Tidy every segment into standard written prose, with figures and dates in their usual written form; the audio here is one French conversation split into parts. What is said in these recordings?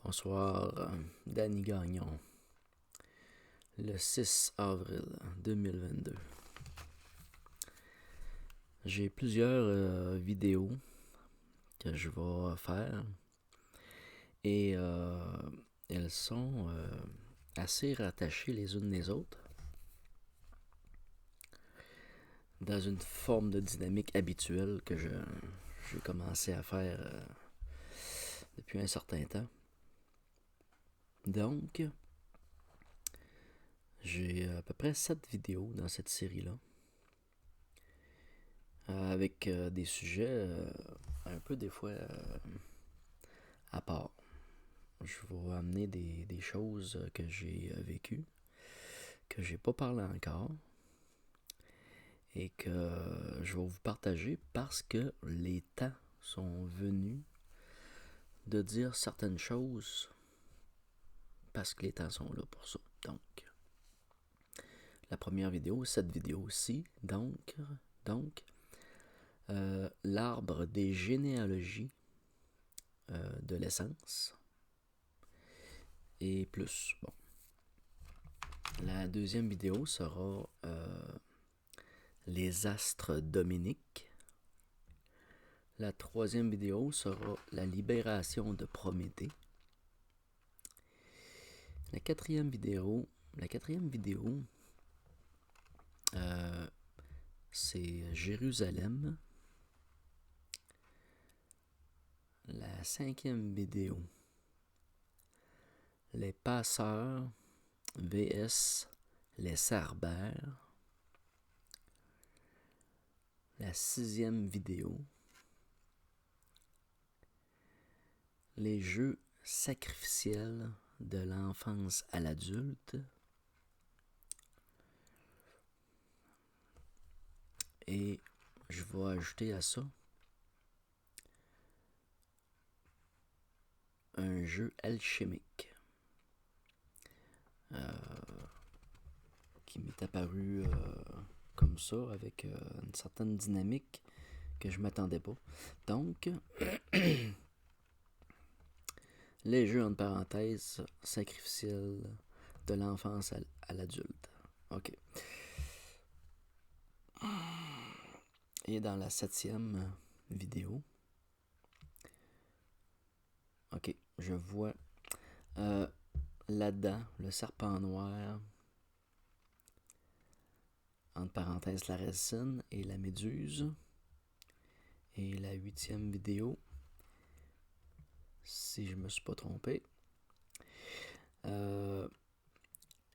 Bonsoir, Danny Gagnon, le 6 avril 2022. J'ai plusieurs vidéos que je vais faire et elles sont assez rattachées les unes les autres dans une forme de dynamique habituelle que j'ai commencé à faire depuis un certain temps. Donc, j'ai à peu près 7 vidéos dans cette série-là, avec des sujets un peu des fois à part. Je vais amener des choses que j'ai vécues, que j'ai pas parlé encore, et que je vais vous partager parce que les temps sont venus de dire certaines choses parce que les temps sont là pour ça. Donc, la première vidéo, cette vidéo-ci, donc l'arbre des généalogies de l'essence et plus. Bon. La deuxième vidéo sera les astres dominiques. La troisième vidéo sera la libération de Prométhée. La quatrième vidéo, c'est Jérusalem. La cinquième vidéo, les passeurs vs les cerbères. La sixième vidéo, les jeux sacrificiels de l'enfance à l'adulte. Et je vais ajouter à ça un jeu alchimique qui m'est apparu comme ça, avec une certaine dynamique que je m'attendais pas. Donc, les jeux entre parenthèses sacrificiels de l'enfance à l'adulte. OK. Et dans la septième vidéo, OK, je vois là-dedans le serpent noir, entre parenthèses la racine et la méduse. Et la huitième vidéo, si je me suis pas trompé,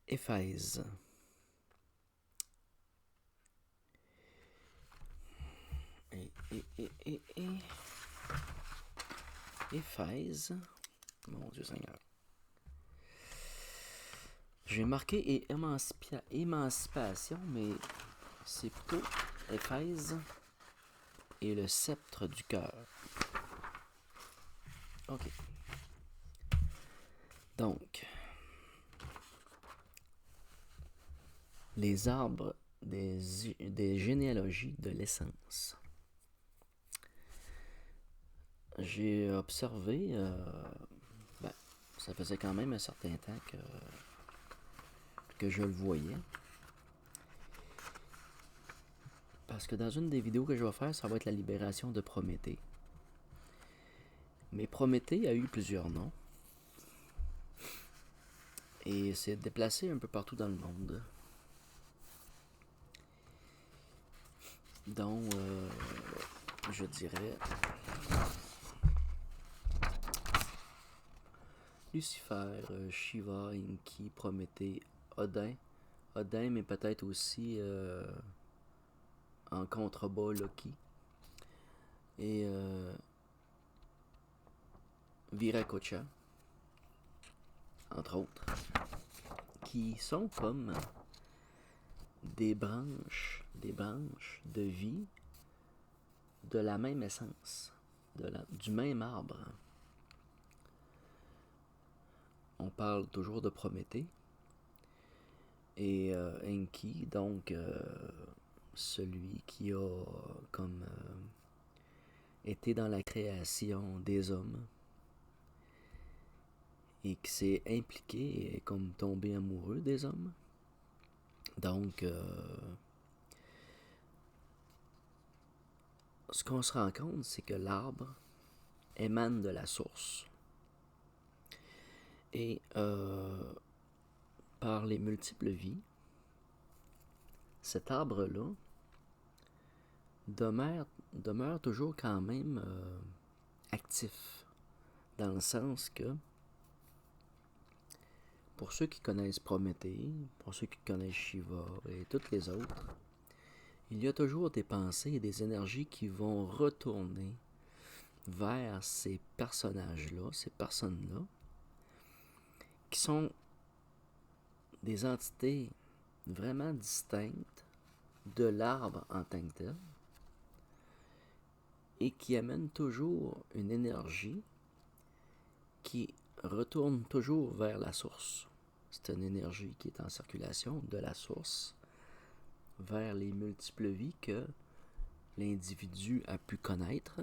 Éphèse. Éphèse. Mon Dieu Seigneur. J'ai marqué émancipation, mais c'est plutôt Éphèse et le sceptre du cœur. OK. Donc, les arbres des généalogies de l'essence. J'ai observé, ça faisait quand même un certain temps que je le voyais. Parce que dans une des vidéos que je vais faire, ça va être la libération de Prométhée. Mais Prométhée a eu plusieurs noms. Et s'est déplacé un peu partout dans le monde. Dont, je dirais, Lucifer, Shiva, Enki, Prométhée, Odin. Odin, mais peut-être aussi en contrebas Loki. Et Viracocha, entre autres, qui sont comme des branches de vie de la même essence, du même arbre. On parle toujours de Prométhée et Enki, donc celui qui a comme été dans la création des hommes et qui s'est impliqué et comme tombé amoureux des hommes. Donc, ce qu'on se rend compte, c'est que l'arbre émane de la source. Et par les multiples vies, cet arbre-là demeure toujours quand même actif, dans le sens que, pour ceux qui connaissent Prométhée, pour ceux qui connaissent Shiva et toutes les autres, il y a toujours des pensées et des énergies qui vont retourner vers ces personnages-là, ces personnes-là, qui sont des entités vraiment distinctes de l'arbre en tant que tel, et qui amènent toujours une énergie qui retourne toujours vers la source. C'est une énergie qui est en circulation de la source vers les multiples vies que l'individu a pu connaître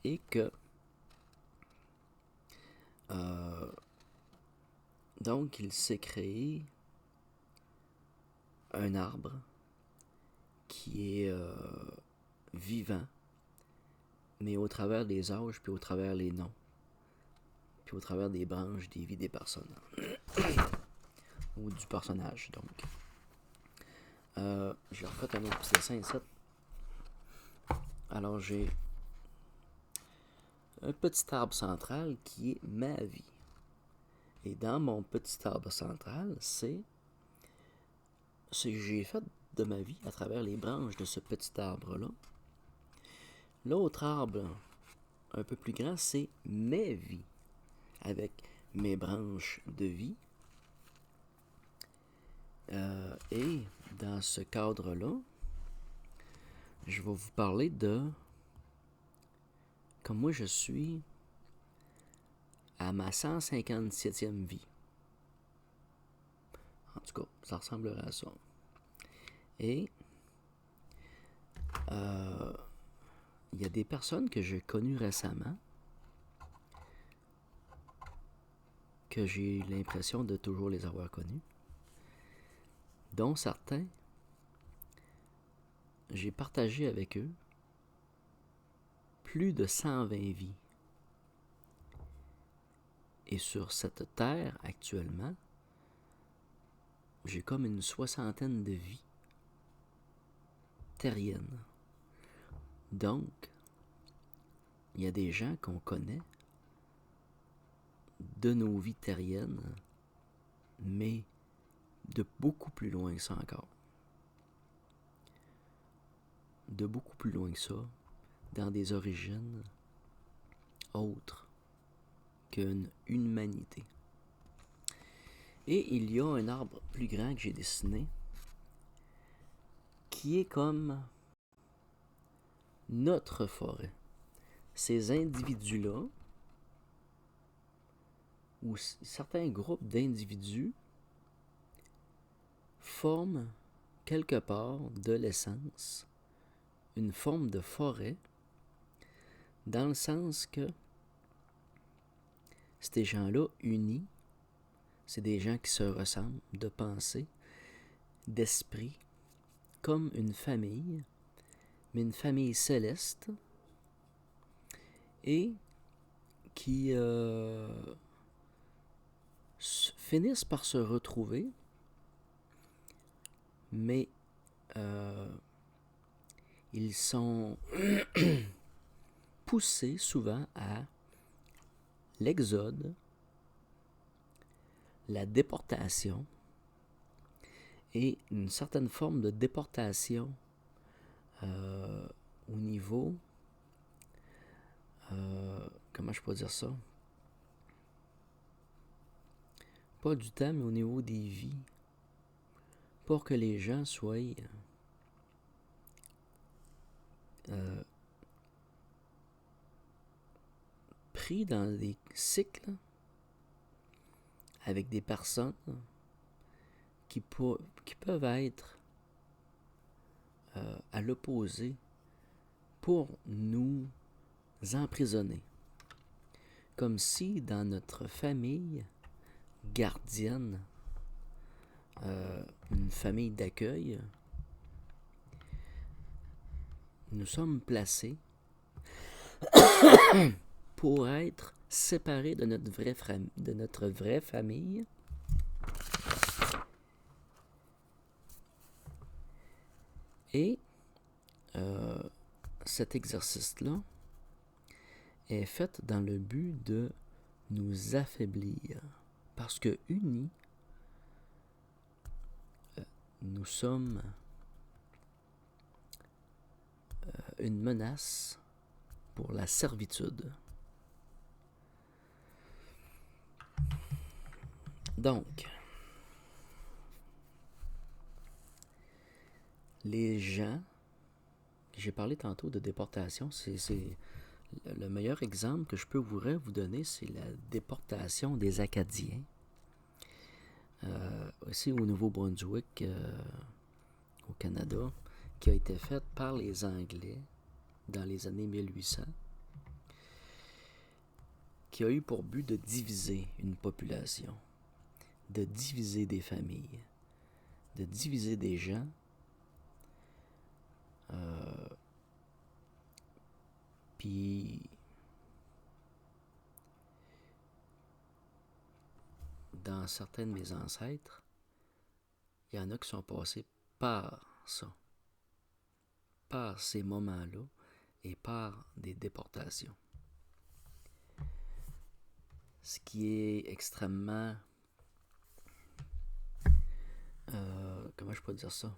et que donc il s'est créé un arbre qui est vivant, mais au travers des âges, puis au travers les noms, puis au travers des branches des vies des personnes. Ou du personnage, donc. J'ai refait un autre petit dessin ici. Alors, j'ai un petit arbre central qui est ma vie. Et dans mon petit arbre central, c'est ce que j'ai fait de ma vie à travers les branches de ce petit arbre-là. L'autre arbre, un peu plus grand, c'est mes vies, avec mes branches de vie. Et dans ce cadre-là, je vais vous parler de comme moi je suis à ma 157e vie. En tout cas, ça ressemblerait à ça. Et il y a des personnes que j'ai connues récemment que j'ai l'impression de toujours les avoir connues, dont certains, j'ai partagé avec eux plus de 120 vies. Et sur cette terre, actuellement, j'ai comme une 60aine de vies terriennes. Donc, il y a des gens qu'on connaît de nos vies terriennes, mais de beaucoup plus loin que ça encore. De beaucoup plus loin que ça, dans des origines autres qu'une humanité. Et il y a un arbre plus grand que j'ai dessiné qui est comme notre forêt. Ces individus-là, ou certains groupes d'individus, forment quelque part de l'essence une forme de forêt, dans le sens que ces gens-là unis, c'est des gens qui se ressemblent de pensée, d'esprit, comme une famille, mais une famille céleste, et qui finissent par se retrouver, mais ils sont poussés souvent à l'exode, la déportation et une certaine forme de déportation au niveau, comment je peux dire ça? Pas du temps, mais au niveau des vies, pour que les gens soient pris dans des cycles avec des personnes qui peuvent être à l'opposé pour nous emprisonner. comme si dans notre famille gardienne, une famille d'accueil, nous sommes placés pour être séparés de notre vraie famille et cet exercice-là est fait dans le but de nous affaiblir parce que unis, nous sommes une menace pour la servitude. Donc, les gens, j'ai parlé tantôt de déportation, c'est le meilleur exemple que je pourrais vous donner, c'est la déportation des Acadiens. Aussi au Nouveau-Brunswick, au Canada, qui a été faite par les Anglais dans les années 1800, qui a eu pour but de diviser une population, de diviser des familles, de diviser des gens, puis dans certains de mes ancêtres, il y en a qui sont passés par ça, par ces moments-là et par des déportations. Ce qui est extrêmement... comment je peux dire ça?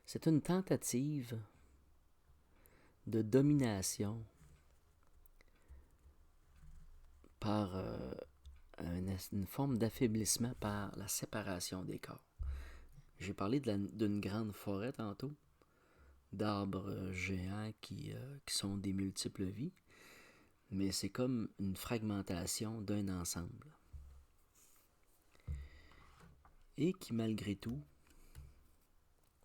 C'est une tentative de domination par une forme d'affaiblissement par la séparation des corps. J'ai parlé d'une grande forêt tantôt, d'arbres géants qui sont des multiples vies, mais c'est comme une fragmentation d'un ensemble. Et qui, malgré tout,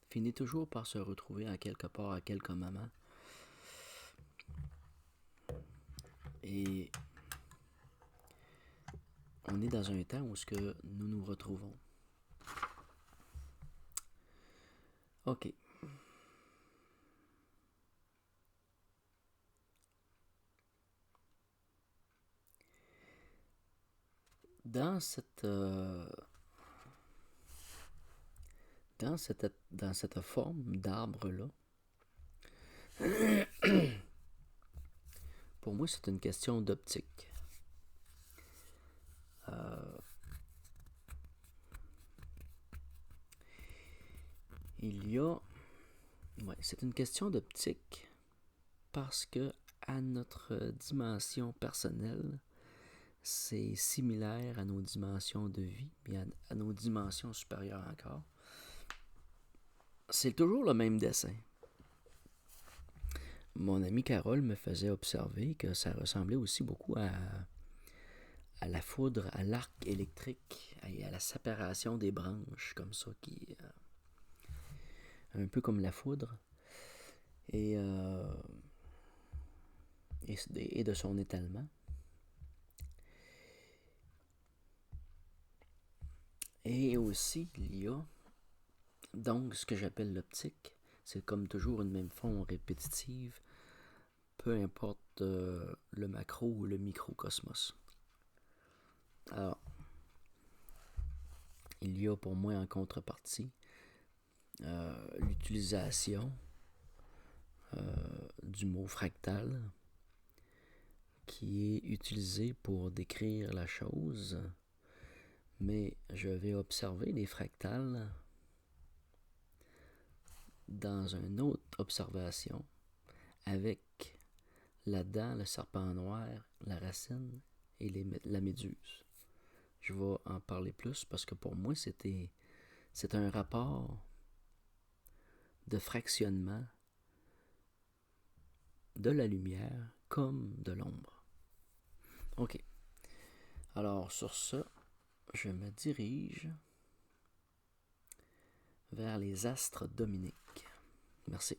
finit toujours par se retrouver en quelque part, à quelques moments. Et on est dans un temps où nous nous retrouvons. OK. Dans cette forme d'arbre-là, pour moi, c'est une question d'optique. C'est une question d'optique parce que à notre dimension personnelle, c'est similaire à nos dimensions de vie et à nos dimensions supérieures encore. C'est toujours le même dessin. Mon amie Carole me faisait observer que ça ressemblait aussi beaucoup à la foudre, à l'arc électrique et à la séparation des branches, comme ça, qui un peu comme la foudre, et de son étalement. Et aussi, il y a donc ce que j'appelle l'optique. C'est comme toujours une même forme répétitive, peu importe le macro ou le microcosmos. Alors, il y a pour moi en contrepartie l'utilisation du mot fractal qui est utilisé pour décrire la chose, mais je vais observer les fractales dans une autre observation avec la dent, le serpent noir, la racine et la méduse. Je vais en parler plus parce que pour moi, c'est un rapport de fractionnement de la lumière comme de l'ombre. OK. Alors, sur ce, je me dirige vers les astres dominiques. Merci.